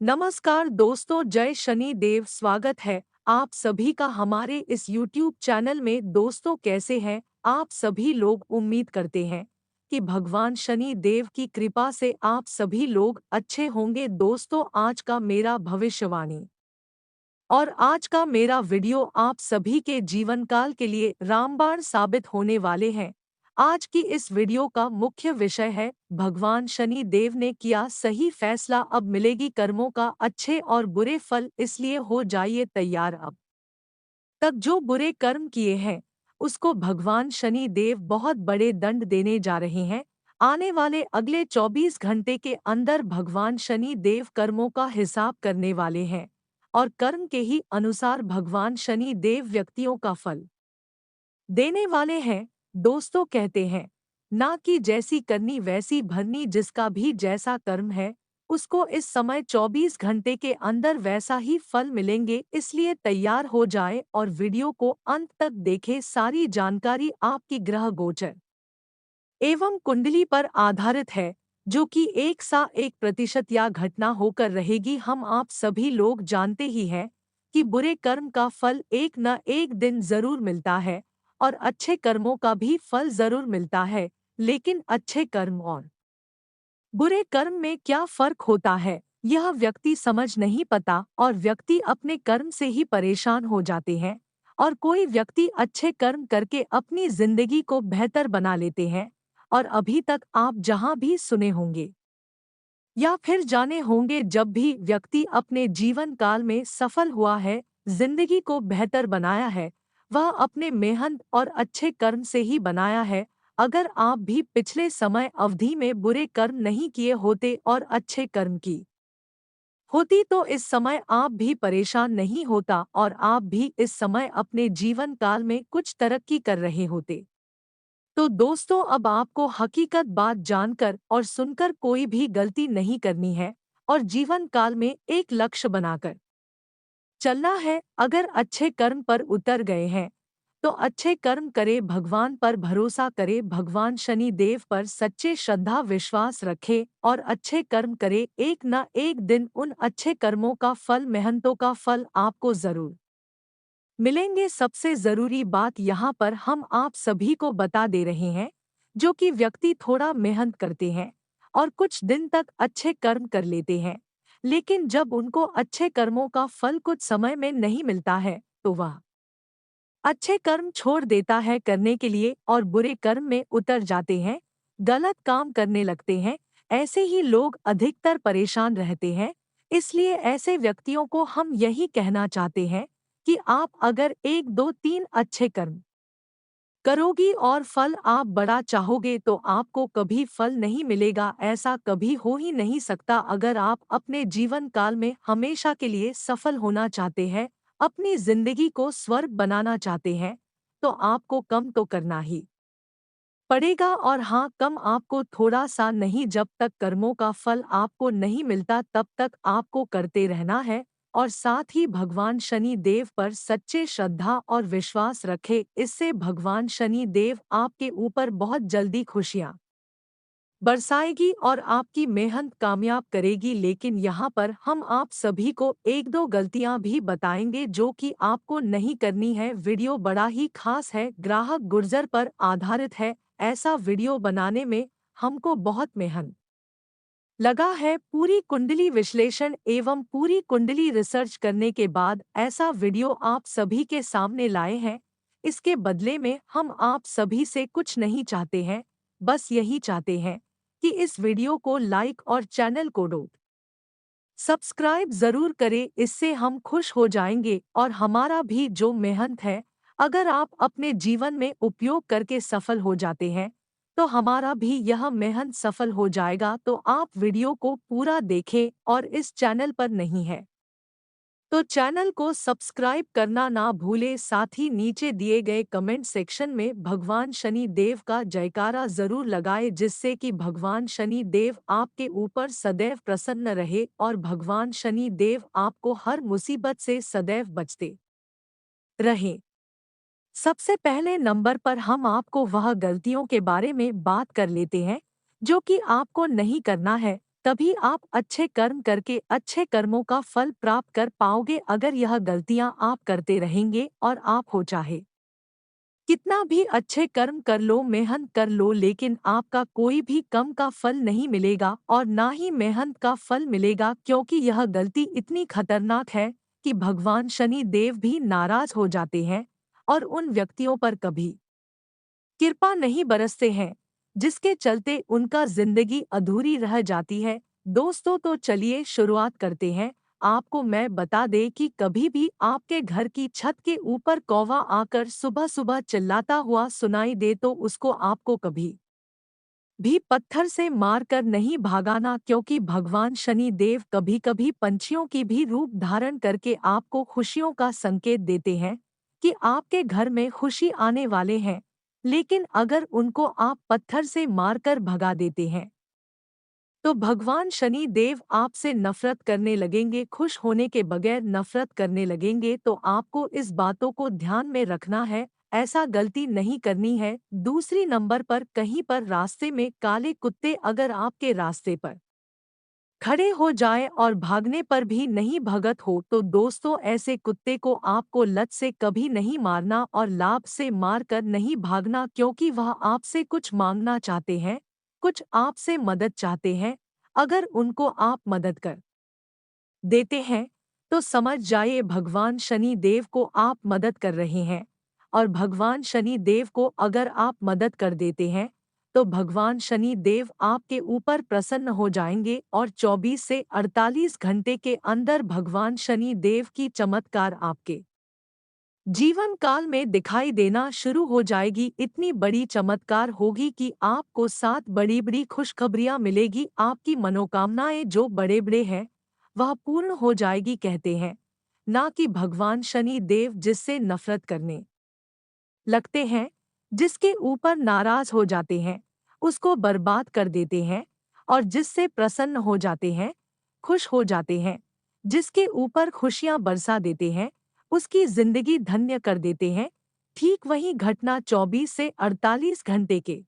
नमस्कार दोस्तों, जय शनि देव। स्वागत है आप सभी का हमारे इस YouTube चैनल में। दोस्तों, कैसे हैं आप सभी लोग? उम्मीद करते हैं कि भगवान शनि देव की कृपा से आप सभी लोग अच्छे होंगे। दोस्तों, आज का मेरा भविष्यवाणी और आज का मेरा वीडियो आप सभी के जीवन काल के लिए रामबाण साबित होने वाले हैं। आज की इस वीडियो का मुख्य विषय है, भगवान शनि देव ने किया सही फैसला, अब मिलेगी कर्मों का अच्छे और बुरे फल, इसलिए हो जाइए तैयार। अब तक जो बुरे कर्म किए हैं उसको भगवान शनि देव बहुत बड़े दंड देने जा रहे हैं। आने वाले अगले 24 घंटे के अंदर भगवान शनि देव कर्मों का हिसाब करने वाले हैं और कर्म के ही अनुसार भगवान शनि देव व्यक्तियों का फल देने वाले हैं। दोस्तों, कहते हैं ना कि जैसी करनी वैसी भरनी, जिसका भी जैसा कर्म है उसको इस समय 24 घंटे के अंदर वैसा ही फल मिलेंगे। इसलिए तैयार हो जाए और वीडियो को अंत तक देखें। सारी जानकारी आपकी ग्रह गोचर एवं कुंडली पर आधारित है, जो कि 101% या घटना होकर रहेगी। हम आप सभी लोग जानते ही हैं कि बुरे कर्म का फल एक न एक दिन जरूर मिलता है और अच्छे कर्मों का भी फल जरूर मिलता है। लेकिन अच्छे कर्म और बुरे कर्म में क्या फर्क होता है, यह व्यक्ति समझ नहीं पाता और व्यक्ति अपने कर्म से ही परेशान हो जाते हैं। और कोई व्यक्ति अच्छे कर्म करके अपनी जिंदगी को बेहतर बना लेते हैं। और अभी तक आप जहां भी सुने होंगे या फिर जाने होंगे, जब भी व्यक्ति अपने जीवन काल में सफल हुआ है, जिंदगी को बेहतर बनाया है, वह अपने मेहनत और अच्छे कर्म से ही बनाया है। अगर आप भी पिछले समय अवधि में बुरे कर्म नहीं किए होते और अच्छे कर्म की होती, तो इस समय आप भी परेशान नहीं होता और आप भी इस समय अपने जीवन काल में कुछ तरक्की कर रहे होते। तो दोस्तों, अब आपको हकीकत बात जानकर और सुनकर कोई भी गलती नहीं करनी है और जीवन काल में एक लक्ष्य बनाकर चलना है। अगर अच्छे कर्म पर उतर गए हैं तो अच्छे कर्म करे, भगवान पर भरोसा करे, भगवान शनि देव पर सच्चे श्रद्धा विश्वास रखे और अच्छे कर्म करे। एक न एक दिन उन अच्छे कर्मों का फल, मेहनतों का फल आपको जरूर मिलेंगे। सबसे जरूरी बात यहाँ पर हम आप सभी को बता दे रहे हैं, जो कि व्यक्ति थोड़ा मेहनत करते हैं और कुछ दिन तक अच्छे कर्म कर लेते हैं, लेकिन जब उनको अच्छे कर्मों का फल कुछ समय में नहीं मिलता है तो वह अच्छे कर्म छोड़ देता है करने के लिए और बुरे कर्म में उतर जाते हैं, गलत काम करने लगते हैं। ऐसे ही लोग अधिकतर परेशान रहते हैं। इसलिए ऐसे व्यक्तियों को हम यही कहना चाहते हैं कि आप अगर 1 2 3 अच्छे कर्म करोगी और फल आप बड़ा चाहोगे तो आपको कभी फल नहीं मिलेगा। ऐसा कभी हो ही नहीं सकता। अगर आप अपने जीवन काल में हमेशा के लिए सफल होना चाहते हैं, अपनी जिंदगी को स्वर्ग बनाना चाहते हैं, तो आपको कम तो करना ही पड़ेगा। और हाँ, कम आपको थोड़ा सा नहीं, जब तक कर्मों का फल आपको नहीं मिलता तब तक आपको करते रहना है। और साथ ही भगवान शनि देव पर सच्चे श्रद्धा और विश्वास रखे, इससे भगवान शनि देव आपके ऊपर बहुत जल्दी खुशियाँ बरसाएगी और आपकी मेहनत कामयाब करेगी। लेकिन यहाँ पर हम आप सभी को 1 2 गलतियाँ भी बताएंगे जो कि आपको नहीं करनी है। वीडियो बड़ा ही खास है, ग्राहक गुर्जर पर आधारित है। ऐसा वीडियो बनाने में हमको बहुत मेहनत लगा है। पूरी कुंडली विश्लेषण एवं पूरी कुंडली रिसर्च करने के बाद ऐसा वीडियो आप सभी के सामने लाए हैं। इसके बदले में हम आप सभी से कुछ नहीं चाहते हैं, बस यही चाहते हैं कि इस वीडियो को लाइक और चैनल को सब्सक्राइब जरूर करें। इससे हम खुश हो जाएंगे और हमारा भी जो मेहनत है, अगर आप अपने जीवन में उपयोग करके सफल हो जाते हैं तो हमारा भी यह मेहनत सफल हो जाएगा। तो आप वीडियो को पूरा देखें और इस चैनल पर नहीं है तो चैनल को सब्सक्राइब करना ना भूले। साथ ही नीचे दिए गए कमेंट सेक्शन में भगवान शनि देव का जयकारा जरूर लगाए, जिससे कि भगवान शनि देव आपके ऊपर सदैव प्रसन्न रहे और भगवान शनि देव आपको हर मुसीबत से सदैव बचते रहे। सबसे पहले नंबर पर हम आपको वह गलतियों के बारे में बात कर लेते हैं जो कि आपको नहीं करना है। तभी आप अच्छे कर्म करके अच्छे कर्मों का फल प्राप्त कर पाओगे। अगर यह गलतियां आप करते रहेंगे और आप हो चाहे कितना भी अच्छे कर्म कर लो, मेहनत कर लो, लेकिन आपका कोई भी कम का फल नहीं मिलेगा और ना ही मेहनत का फल मिलेगा, क्योंकि यह गलती इतनी खतरनाक है कि भगवान शनि देव भी नाराज हो जाते हैं और उन व्यक्तियों पर कभी कृपा नहीं बरसते हैं, जिसके चलते उनका जिंदगी अधूरी रह जाती है। दोस्तों, तो चलिए शुरुआत करते हैं। आपको मैं बता दें कि कभी भी आपके घर की छत के ऊपर कौवा आकर सुबह सुबह चिल्लाता हुआ सुनाई दे तो उसको आपको कभी भी पत्थर से मारकर नहीं भागाना, क्योंकि भगवान शनि देव कभी कभी पंछियों की भी रूप धारण करके आपको खुशियों का संकेत देते हैं कि आपके घर में खुशी आने वाले हैं। लेकिन अगर उनको आप पत्थर से मारकर भगा देते हैं तो भगवान शनि देव आपसे नफरत करने लगेंगे, खुश होने के बगैर नफरत करने लगेंगे। तो आपको इस बातों को ध्यान में रखना है, ऐसा गलती नहीं करनी है। दूसरी नंबर पर कहीं पर रास्ते में काले कुत्ते अगर आपके रास्ते पर खड़े हो जाए और भागने पर भी नहीं भगत हो तो दोस्तों, ऐसे कुत्ते को आपको लत से कभी नहीं मारना और लाभ से मार कर नहीं भागना, क्योंकि वह आपसे कुछ मांगना चाहते हैं, कुछ आपसे मदद चाहते हैं। अगर उनको आप मदद कर देते हैं तो समझ जाइए भगवान शनि देव को आप मदद कर रहे हैं। और भगवान शनि देव को अगर आप मदद कर देते हैं तो भगवान शनि देव आपके ऊपर प्रसन्न हो जाएंगे और 24 से 48 घंटे के अंदर भगवान शनि देव की चमत्कार आपके जीवन काल में दिखाई देना शुरू हो जाएगी। इतनी बड़ी चमत्कार होगी कि आपको 7 बड़ी बड़ी खुशखबरियां मिलेगी। आपकी मनोकामनाएं जो बड़े बड़े हैं वह पूर्ण हो जाएगी। कहते हैं ना कि भगवान शनि देव जिससे नफरत करने लगते हैं, जिसके ऊपर नाराज हो जाते हैं, उसको बर्बाद कर देते हैं, और जिससे प्रसन्न हो जाते हैं, खुश हो जाते हैं, जिसके ऊपर खुशियां बरसा देते हैं, उसकी जिंदगी धन्य कर देते हैं। ठीक वही घटना 24 से 48 घंटे के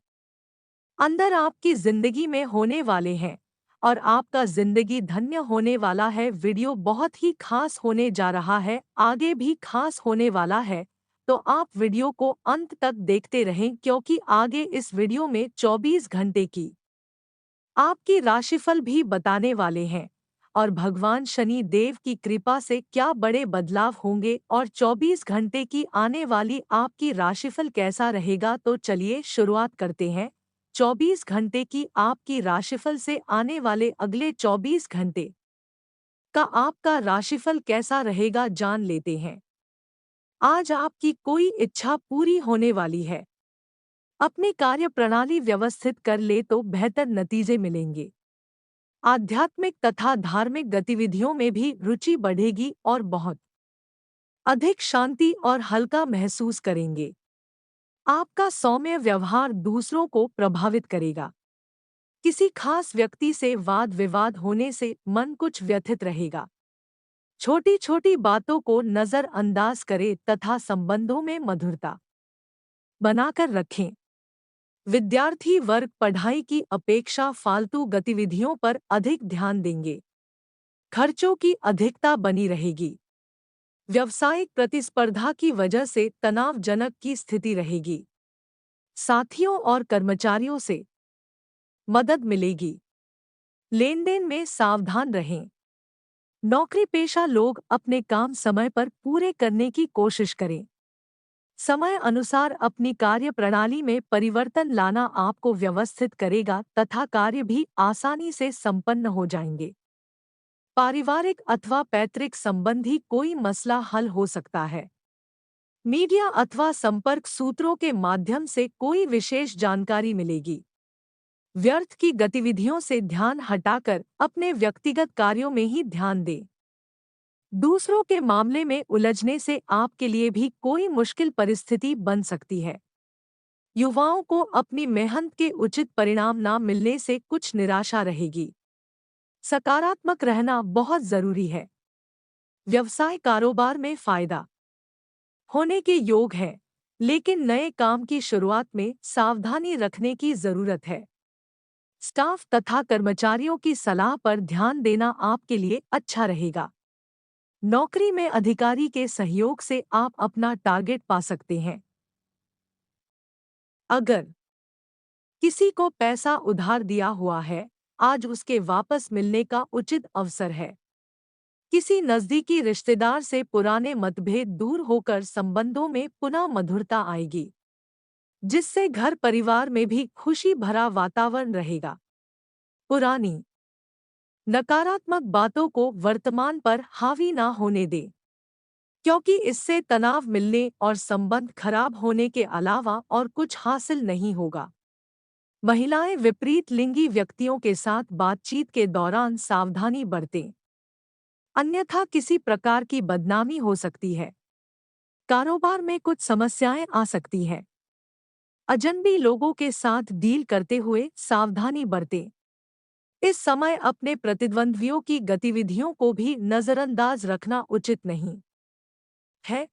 अंदर आपकी जिंदगी में होने वाले हैं और आपका जिंदगी धन्य होने वाला है। वीडियो बहुत ही खास होने जा रहा है, आगे भी खास होने वाला है, तो आप वीडियो को अंत तक देखते रहें, क्योंकि आगे इस वीडियो में 24 घंटे की आपकी राशिफल भी बताने वाले हैं और भगवान शनि देव की कृपा से क्या बड़े बदलाव होंगे और 24 घंटे की आने वाली आपकी राशिफल कैसा रहेगा। तो चलिए शुरुआत करते हैं। 24 घंटे की आपकी राशिफल से आने वाले अगले 24 घंटे का आपका राशिफल कैसा रहेगा जान लेते हैं। आज आपकी कोई इच्छा पूरी होने वाली है। अपनी कार्य प्रणाली व्यवस्थित कर ले तो बेहतर नतीजे मिलेंगे। आध्यात्मिक तथा धार्मिक गतिविधियों में भी रुचि बढ़ेगी और बहुत अधिक शांति और हल्का महसूस करेंगे। आपका सौम्य व्यवहार दूसरों को प्रभावित करेगा। किसी खास व्यक्ति से वाद विवाद होने से मन कुछ व्यथित रहेगा। छोटी छोटी बातों को नजरअंदाज करें तथा संबंधों में मधुरता बनाकर रखें। विद्यार्थी वर्ग पढ़ाई की अपेक्षा फालतू गतिविधियों पर अधिक ध्यान देंगे। खर्चों की अधिकता बनी रहेगी। व्यावसायिक प्रतिस्पर्धा की वजह से तनावजनक की स्थिति रहेगी। साथियों और कर्मचारियों से मदद मिलेगी। लेन देन में सावधान रहें। नौकरी पेशा लोग अपने काम समय पर पूरे करने की कोशिश करें। समय अनुसार अपनी कार्य प्रणाली में परिवर्तन लाना आपको व्यवस्थित करेगा तथा कार्य भी आसानी से संपन्न हो जाएंगे। पारिवारिक अथवा पैतृक संबंधी कोई मसला हल हो सकता है। मीडिया अथवा संपर्क सूत्रों के माध्यम से कोई विशेष जानकारी मिलेगी। व्यर्थ की गतिविधियों से ध्यान हटाकर अपने व्यक्तिगत कार्यों में ही ध्यान दें। दूसरों के मामले में उलझने से आपके लिए भी कोई मुश्किल परिस्थिति बन सकती है। युवाओं को अपनी मेहनत के उचित परिणाम न मिलने से कुछ निराशा रहेगी। सकारात्मक रहना बहुत जरूरी है। व्यवसाय कारोबार में फायदा होने के योग है, लेकिन नए काम की शुरुआत में सावधानी रखने की जरूरत है। स्टाफ तथा कर्मचारियों की सलाह पर ध्यान देना आपके लिए अच्छा रहेगा। नौकरी में अधिकारी के सहयोग से आप अपना टारगेट पा सकते हैं। अगर किसी को पैसा उधार दिया हुआ है, आज उसके वापस मिलने का उचित अवसर है। किसी नज़दीकी रिश्तेदार से पुराने मतभेद दूर होकर संबंधों में पुनः मधुरता आएगी, जिससे घर परिवार में भी खुशी भरा वातावरण रहेगा। पुरानी नकारात्मक बातों को वर्तमान पर हावी ना होने दें, क्योंकि इससे तनाव मिलने और संबंध खराब होने के अलावा और कुछ हासिल नहीं होगा। महिलाएं विपरीत लिंगी व्यक्तियों के साथ बातचीत के दौरान सावधानी बरतें, अन्यथा किसी प्रकार की बदनामी हो सकती है। कारोबार में कुछ समस्याएं आ सकती हैं। अजनबी लोगों के साथ डील करते हुए सावधानी बरतें। इस समय अपने प्रतिद्वंद्वियों की गतिविधियों को भी नजरअंदाज रखना उचित नहीं है।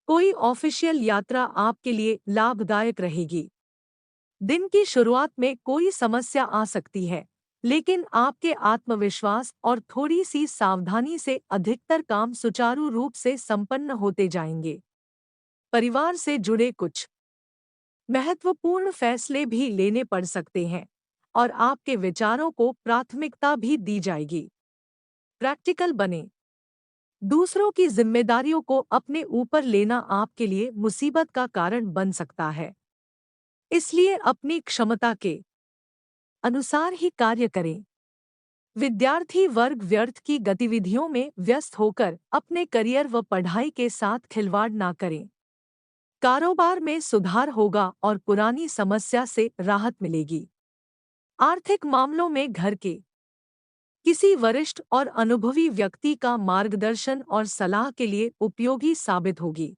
कोई ऑफिशियल यात्रा आपके लिए लाभदायक रहेगी। दिन की शुरुआत में कोई समस्या आ सकती है, लेकिन आपके आत्मविश्वास और थोड़ी सी सावधानी से अधिकतर काम सुचारू रूप से संपन्न होते जाएंगे। परिवार से जुड़े कुछ महत्वपूर्ण फैसले भी लेने पड़ सकते हैं और आपके विचारों को प्राथमिकता भी दी जाएगी। प्रैक्टिकल बने। दूसरों की जिम्मेदारियों को अपने ऊपर लेना आपके लिए मुसीबत का कारण बन सकता है, इसलिए अपनी क्षमता के अनुसार ही कार्य करें। विद्यार्थी वर्ग व्यर्थ की गतिविधियों में व्यस्त होकर अपने करियर व पढ़ाई के साथ खिलवाड़ ना करें। कारोबार में सुधार होगा और पुरानी समस्या से राहत मिलेगी। आर्थिक मामलों में घर के किसी वरिष्ठ और अनुभवी व्यक्ति का मार्गदर्शन और सलाह के लिए उपयोगी साबित होगी।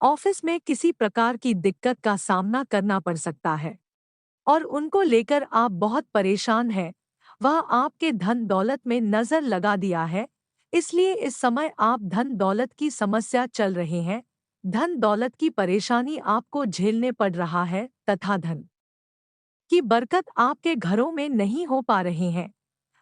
ऑफिस में किसी प्रकार की दिक्कत का सामना करना पड़ सकता है और उनको लेकर आप बहुत परेशान हैं। वह आपके धन दौलत में नजर लगा दिया है, इसलिए इस समय आप धन दौलत की समस्या चल रहे हैं। धन दौलत की परेशानी आपको झेलने पड़ रहा है तथा धन की बरकत आपके घरों में नहीं हो पा रहे हैं।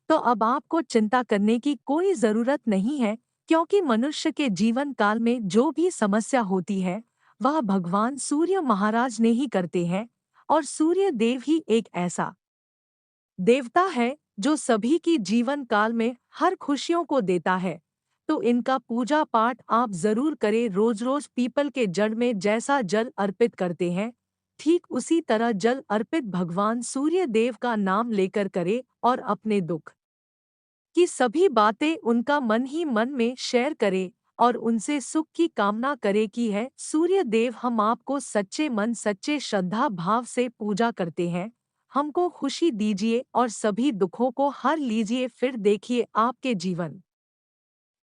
तो अब आपको चिंता करने की कोई जरूरत नहीं है, क्योंकि मनुष्य के जीवन काल में जो भी समस्या होती है वह भगवान सूर्य महाराज ने ही करते हैं। और सूर्य देव ही एक ऐसा देवता है जो सभी की जीवन काल में हर खुशियों को देता है। तो इनका पूजा पाठ आप जरूर करें। रोज रोज पीपल के जड़ में जैसा जल अर्पित करते हैं, ठीक उसी तरह जल अर्पित भगवान सूर्य देव का नाम लेकर करें और अपने दुख कि सभी बातें उनका मन ही मन में शेयर करे और उनसे सुख की कामना करे कि है सूर्य देव, हम आपको सच्चे मन सच्चे श्रद्धा भाव से पूजा करते हैं। हमको खुशी दीजिए और सभी दुखों को हर लीजिए। फिर देखिए आपके जीवन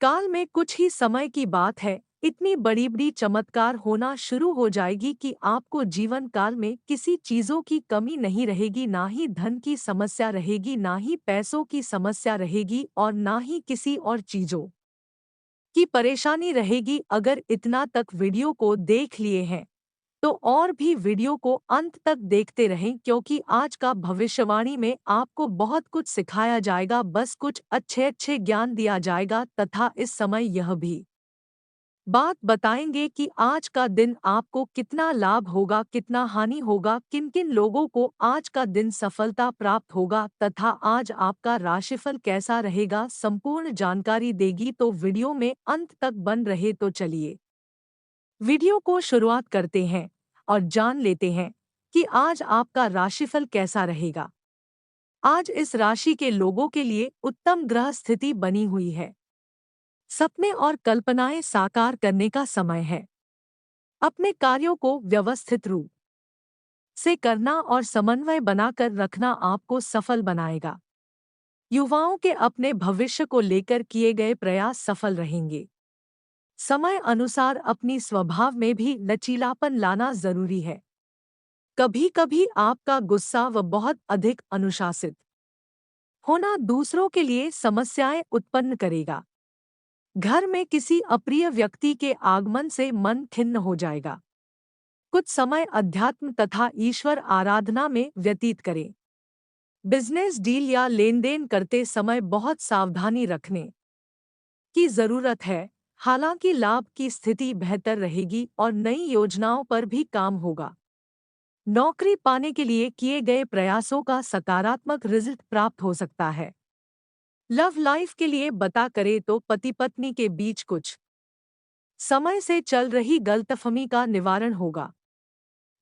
काल में कुछ ही समय की बात है, इतनी बड़ी बड़ी चमत्कार होना शुरू हो जाएगी कि आपको जीवन काल में किसी चीजों की कमी नहीं रहेगी। ना ही धन की समस्या रहेगी, ना ही पैसों की समस्या रहेगी और ना ही किसी और चीजों की परेशानी रहेगी। अगर इतना तक वीडियो को देख लिए हैं तो और भी वीडियो को अंत तक देखते रहें, क्योंकि आज का भविष्यवाणी में आपको बहुत कुछ सिखाया जाएगा। बस कुछ अच्छे अच्छे ज्ञान दिया जाएगा तथा इस समय यह भी बात बताएंगे कि आज का दिन आपको कितना लाभ होगा, कितना हानि होगा, किन किन लोगों को आज का दिन सफलता प्राप्त होगा तथा आज आपका राशिफल कैसा रहेगा। संपूर्ण जानकारी देगी, तो वीडियो में अंत तक बन रहे। तो चलिए वीडियो को शुरुआत करते हैं और जान लेते हैं कि आज आपका राशिफल कैसा रहेगा। आज इस राशि के लोगों के लिए उत्तम ग्रह स्थिति बनी हुई है। सपने और कल्पनाएं साकार करने का समय है। अपने कार्यों को व्यवस्थित रूप से करना और समन्वय बनाकर रखना आपको सफल बनाएगा। युवाओं के अपने भविष्य को लेकर किए गए प्रयास सफल रहेंगे। समय अनुसार अपनी स्वभाव में भी लचीलापन लाना जरूरी है। कभी कभी आपका गुस्सा व बहुत अधिक अनुशासित होना दूसरों के लिए समस्याएं उत्पन्न करेगा। घर में किसी अप्रिय व्यक्ति के आगमन से मन खिन्न हो जाएगा। कुछ समय अध्यात्म तथा ईश्वर आराधना में व्यतीत करें। बिजनेस डील या लेन-देन करते समय बहुत सावधानी रखने की जरूरत है। हालांकि लाभ की स्थिति बेहतर रहेगी और नई योजनाओं पर भी काम होगा। नौकरी पाने के लिए किए गए प्रयासों का सकारात्मक रिजल्ट प्राप्त हो सकता है। लव लाइफ के लिए बता करें तो पति पत्नी के बीच कुछ समय से चल रही गलतफहमी का निवारण होगा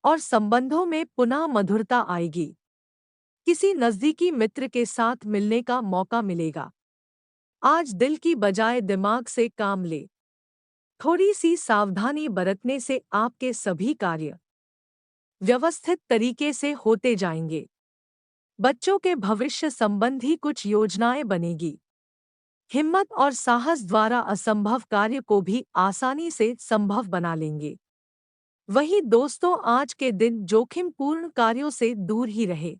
और संबंधों में पुनः मधुरता आएगी। किसी नजदीकी मित्र के साथ मिलने का मौका मिलेगा। आज दिल की बजाय दिमाग से काम ले। थोड़ी सी सावधानी बरतने से आपके सभी कार्य व्यवस्थित तरीके से होते जाएंगे। बच्चों के भविष्य संबंधी कुछ योजनाएं बनेगी। हिम्मत और साहस द्वारा असंभव कार्य को भी आसानी से संभव बना लेंगे। वहीं दोस्तों, आज के दिन जोखिमपूर्ण कार्यों से दूर ही रहे।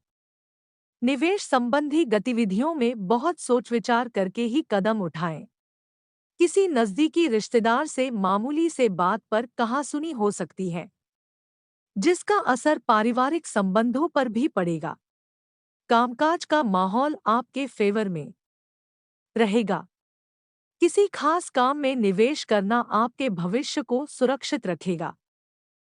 निवेश संबंधी गतिविधियों में बहुत सोच विचार करके ही कदम उठाएं। किसी नजदीकी रिश्तेदार से मामूली से बात पर कहासुनी हो सकती है, जिसका असर पारिवारिक संबंधों पर भी पड़ेगा। कामकाज का माहौल आपके फेवर में रहेगा। किसी खास काम में निवेश करना आपके भविष्य को सुरक्षित रखेगा।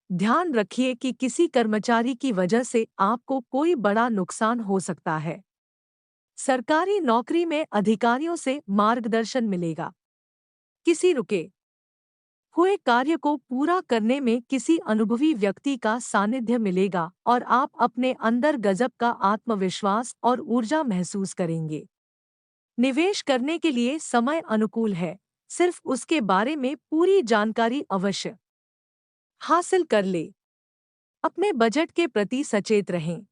ध्यान रखिए कि किसी कर्मचारी की वजह से आपको कोई बड़ा नुकसान हो सकता है। सरकारी नौकरी में अधिकारियों से मार्गदर्शन मिलेगा। किसी रुके हुए कार्य को पूरा करने में किसी अनुभवी व्यक्ति का सानिध्य मिलेगा और आप अपने अंदर गजब का आत्मविश्वास और ऊर्जा महसूस करेंगे। निवेश करने के लिए समय अनुकूल है, सिर्फ उसके बारे में पूरी जानकारी अवश्य हासिल कर ले। अपने बजट के प्रति सचेत रहें।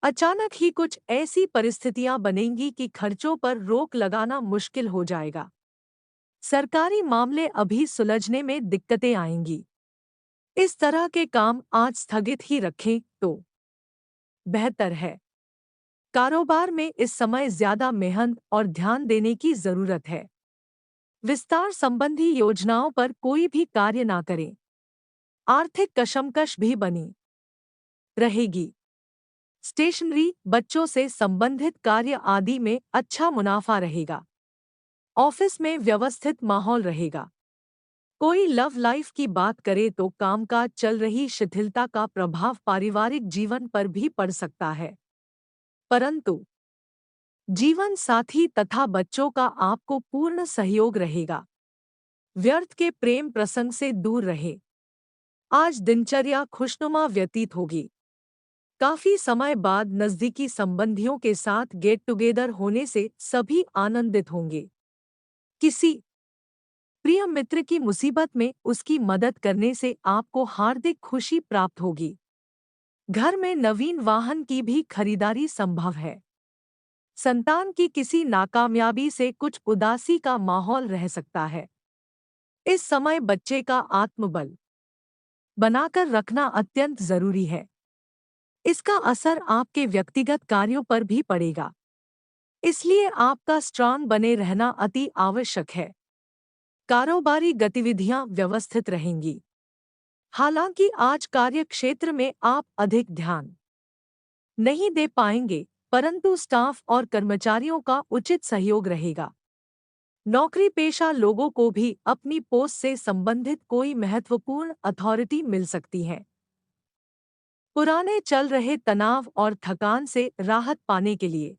अचानक ही कुछ ऐसी परिस्थितियां बनेंगी कि खर्चों पर रोक लगाना मुश्किल हो जाएगा। सरकारी मामले अभी सुलझने में दिक्कतें आएंगी। इस तरह के काम आज स्थगित ही रखें तो बेहतर है। कारोबार में इस समय ज्यादा मेहनत और ध्यान देने की जरूरत है। विस्तार संबंधी योजनाओं पर कोई भी कार्य ना करें। आर्थिक कशमकश भी बनी रहेगी। स्टेशनरी, बच्चों से संबंधित कार्य आदि में अच्छा मुनाफा रहेगा। ऑफिस में व्यवस्थित माहौल रहेगा। कोई लव लाइफ की बात करे तो कामकाज चल रही शिथिलता का प्रभाव पारिवारिक जीवन पर भी पड़ सकता है, परंतु जीवन साथी तथा बच्चों का आपको पूर्ण सहयोग रहेगा। व्यर्थ के प्रेम प्रसंग से दूर रहे। आज दिनचर्या खुशनुमा व्यतीत होगी। काफी समय बाद नजदीकी संबंधियों के साथ गेट टुगेदर होने से सभी आनंदित होंगे। किसी प्रिय मित्र की मुसीबत में उसकी मदद करने से आपको हार्दिक खुशी प्राप्त होगी। घर में नवीन वाहन की भी खरीदारी संभव है। संतान की किसी नाकामयाबी से कुछ उदासी का माहौल रह सकता है। इस समय बच्चे का आत्मबल बनाकर रखना अत्यंत जरूरी है। इसका असर आपके व्यक्तिगत कार्यों पर भी पड़ेगा, इसलिए आपका स्ट्रांग बने रहना अति आवश्यक है। कारोबारी गतिविधियां व्यवस्थित रहेंगी। हालांकि आज कार्य क्षेत्र में आप अधिक ध्यान नहीं दे पाएंगे, परंतु स्टाफ और कर्मचारियों का उचित सहयोग रहेगा। नौकरी पेशा लोगों को भी अपनी पोस्ट से संबंधित कोई महत्वपूर्ण अथॉरिटी मिल सकती है। पुराने चल रहे तनाव और थकान से राहत पाने के लिए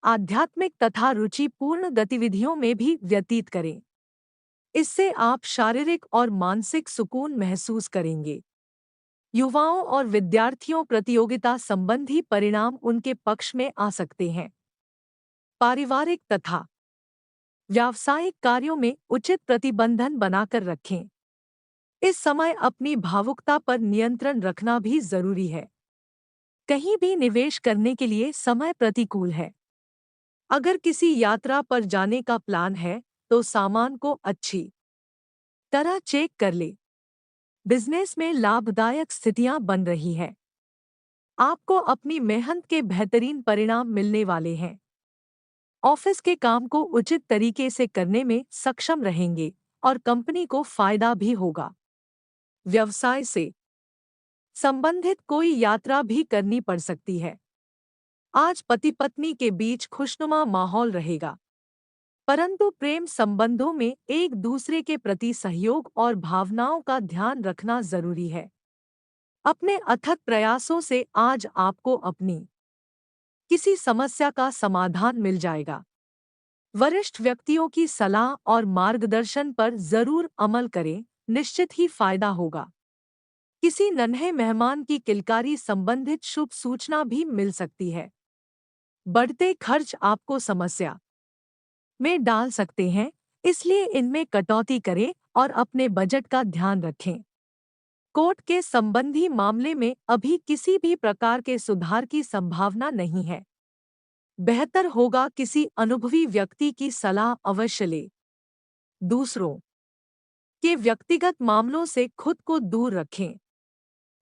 आध्यात्मिक तथा रुचिपूर्ण गतिविधियों में भी व्यतीत करें। इससे आप शारीरिक और मानसिक सुकून महसूस करेंगे। युवाओं और विद्यार्थियों प्रतियोगिता संबंधी परिणाम उनके पक्ष में आ सकते हैं। पारिवारिक तथा व्यावसायिक कार्यों में उचित प्रतिबंधन बनाकर रखें। इस समय अपनी भावुकता पर नियंत्रण रखना भी जरूरी है। कहीं भी निवेश करने के लिए समय प्रतिकूल है। अगर किसी यात्रा पर जाने का प्लान है तो सामान को अच्छी तरह चेक कर ले। बिजनेस में लाभदायक स्थितियां बन रही है। आपको अपनी मेहनत के बेहतरीन परिणाम मिलने वाले हैं। ऑफिस के काम को उचित तरीके से करने में सक्षम रहेंगे और कंपनी को फायदा भी होगा। व्यवसाय से संबंधित कोई यात्रा भी करनी पड़ सकती है। आज पति पत्नी के बीच खुशनुमा माहौल रहेगा, परंतु प्रेम संबंधों में एक दूसरे के प्रति सहयोग और भावनाओं का ध्यान रखना जरूरी है। अपने अथक प्रयासों से आज आपको अपनी किसी समस्या का समाधान मिल जाएगा। वरिष्ठ व्यक्तियों की सलाह और मार्गदर्शन पर जरूर अमल करें, निश्चित ही फायदा होगा। किसी नन्हे मेहमान की किलकारी संबंधित शुभ सूचना भी मिल सकती है। बढ़ते खर्च आपको समस्या में डाल सकते हैं, इसलिए इनमें कटौती करें और अपने बजट का ध्यान रखें। कोर्ट के संबंधी मामले में अभी किसी भी प्रकार के सुधार की संभावना नहीं है। बेहतर होगा किसी अनुभवी व्यक्ति की सलाह अवश्य लें। दूसरों के व्यक्तिगत मामलों से खुद को दूर रखें।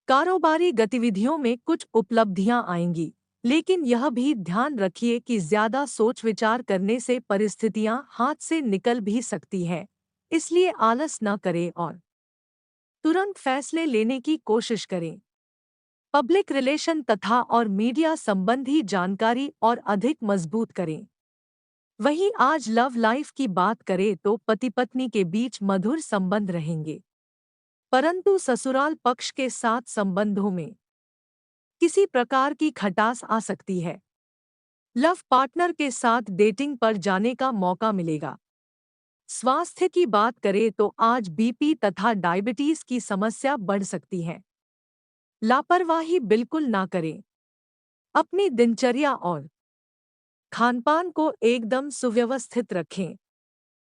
कारोबारी गतिविधियों में कुछ उपलब्धियां आएंगी, लेकिन यह भी ध्यान रखिए कि ज्यादा सोच विचार करने से परिस्थितियां हाथ से निकल भी सकती हैं, इसलिए आलस न करें और तुरंत फैसले लेने की कोशिश करें। पब्लिक रिलेशन तथा और मीडिया संबंधी जानकारी और अधिक मजबूत करें। वहीं आज लव लाइफ की बात करें तो पति पत्नी के बीच मधुर संबंध रहेंगे, परंतु ससुराल पक्ष के साथ संबंधों में किसी प्रकार की खटास आ सकती है। लव पार्टनर के साथ डेटिंग पर जाने का मौका मिलेगा। स्वास्थ्य की बात करें तो आज बीपी तथा डायबिटीज की समस्या बढ़ सकती है। लापरवाही बिल्कुल ना करें। अपनी दिनचर्या और खानपान को एकदम सुव्यवस्थित रखें।